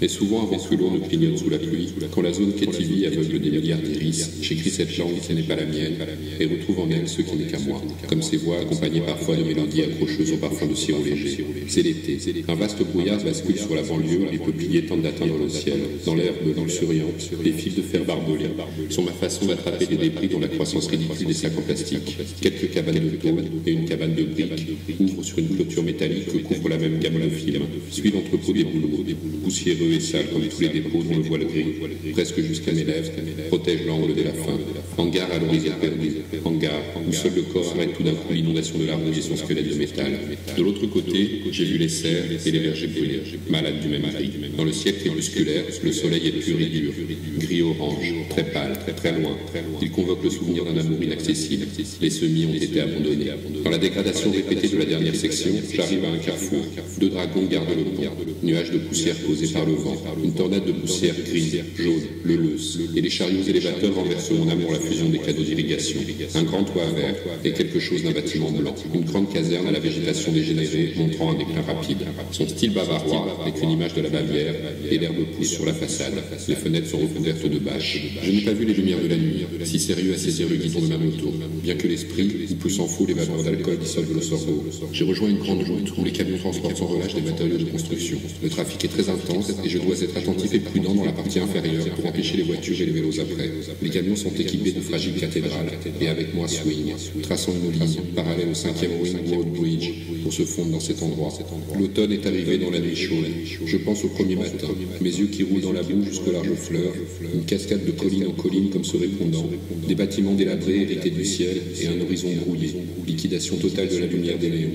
Et souvent avant que l'eau ne clignote sous la pluie, quand la zone qu'étivie aveugle des milliards d'iris, j'écris cette langue qui n'est pas la mienne, et retrouve en elle ce qui n'est qu'à moi, comme ces voix accompagnées parfois de mélodies accrocheuses au parfum de sirop léger. C'est l'été. Un vaste brouillard bascule sur la banlieue, les peupliers tentent d'atteindre le ciel. Dans l'herbe luxuriante, les fils de fer barbelés sont ma façon d'attraper des débris dans la croissance ridicule des sacs en plastique. Quelques cabanes de tôle et une cabane de briques ouvrent sur une clôture métallique que couvre la même gamme de films. Suit l'entrepôt des bouleaux, poussiéreux et sales comme tous les dépôts dont le voile gris, presque jusqu'à mes lèvres, protège l'angle de la faim. Hangar à l'horizon perdu. Hangar où seul le corps arrête tout d'un coup l'inondation de la rouille et son squelette de métal. De l'autre côté, j'ai vu les cerfs et les vergers brûlés, malades du même gris. Dans le ciel crépusculaire, le soleil est pur et dur, gris-orange, très pâle, très loin. Il convoque le souvenir d'un amour inaccessible. Les semis ont été abandonnés. Dans la dégradation répétée de la dernière section, j'arrive à un carrefour. Deux dragons gardent le pont. Nuages de poussière posés par le vent. Une tornade de poussière grise, jaune, leuleuse. Et les chariots élévateurs renversent mon amour la fusion des cadeaux d'irrigation. Un grand toit vert et quelque chose d'un bâtiment blanc. Une grande caserne à la végétation dégénérée, montrant un déclin rapide. Son style bavarois n'est qu'une image de la Bavière et l'herbe pousse sur la façade. Les fenêtres sont recouvertes de bâches. Je n'ai pas vu les lumières de la nuit, si sérieux à saisir le guidon de ma moto. Bien que l'esprit, ou plus s'en faut, les vapeurs d'alcool dissolvent le sorgho. J'ai rejoint une grande route où les camions transportent sans relâche des matériaux de construction. Le trafic est très intense et je dois être attentif et prudent dans la partie inférieure pour empêcher les voitures et les vélos après. Les camions sont équipés de fragiles cathédrales et avec moi swing, traçant une ligne parallèle au 5e Ring Road Bridge pour se fondre dans cet endroit. L'automne est arrivé dans la nuit chaude. Je pense au premier matin, mes yeux qui roulent dans la boue jusqu'aux larges fleurs, une cascade de colline en colline comme se répondant, des bâtiments délabrés hérités du ciel et un horizon brouillé, liquidation totale de la lumière des néons.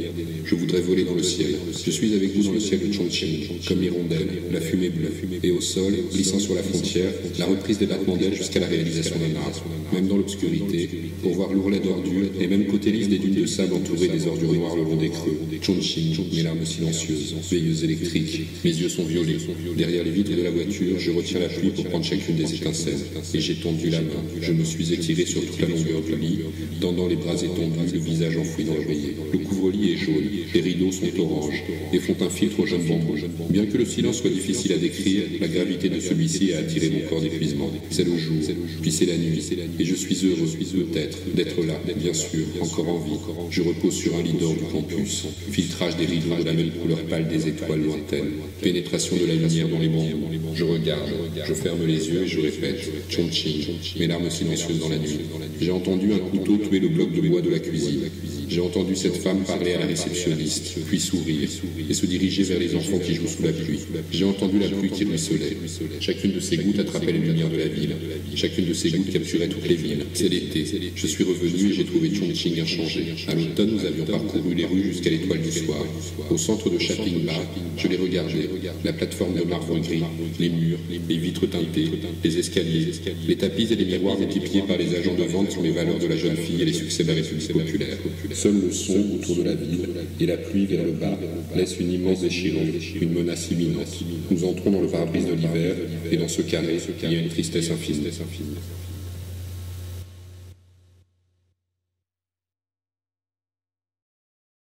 Je voudrais voler dans le ciel. Je suis avec vous dans le ciel de Chongqing, comme l'hirondelle, la fumée bleue, et au sol, glissant sur la frontière, la reprise des battements d'ailes jusqu'à la réalisation d'un arbre. Même dans l'obscurité, pour voir l'ourlet d'ordures, et même côté lisse des dunes de sable entourées des ordures noires le long des creux. Chongqing, mes larmes silencieuses, veilleuses électriques, mes yeux sont violets. Derrière les vitres de la voiture, je retiens la pluie pour prendre chacune des étincelles. Et j'ai tendu la main. Je me suis étiré sur toute la longueur du lit, tendant les bras étendus, le visage enfoui dans l'oreiller. Le couvre-lit est jaune, les rideaux sont oranges, et font un filtre au jeune bambou. Bien que le silence soit difficile à décrire, la gravité de celui-ci a attiré mon corps d'épuisement. C'est le jour, puis c'est la nuit, et je suis heureux, peut-être, d'être là, bien sûr, encore en vie. Je repose sur un lit d'or du campus, filtrage des rideaux de la même couleur pâle des étoiles lointaines, pénétration de la lumière dans les bambous. Je regarde, je ferme les yeux et je répète, Chongqing, mes larmes silencieuses dans la nuit. J'ai entendu un couteau tuer le bloc de bois de la cuisine. J'ai entendu cette femme parler à la réceptionniste, puis sourire, et se diriger vers les enfants qui jouent sous la pluie. J'ai entendu la pluie qui ruisselait. Chacune de ces gouttes attrapait les lumières de la ville. Chacune de ces gouttes capturait toutes les villes. C'est l'été. Je suis revenu et j'ai trouvé Chongqing inchangé. À l'automne, nous avions parcouru les rues jusqu'à l'étoile du soir. Au centre de Shapingba, je les regardais. La plateforme de marbre gris, les murs, les vitres teintées, les escaliers, les tapis et les miroirs multipliés par les agents de vente sont les valeurs de la jeune fille et les succès de la République populaire. Seul le son autour de la ville et la pluie vers le bas laissent une immense déchirure, une menace imminente. Nous entrons dans le pare-brise de l'hiver et dans ce carré, il y a une tristesse infinie.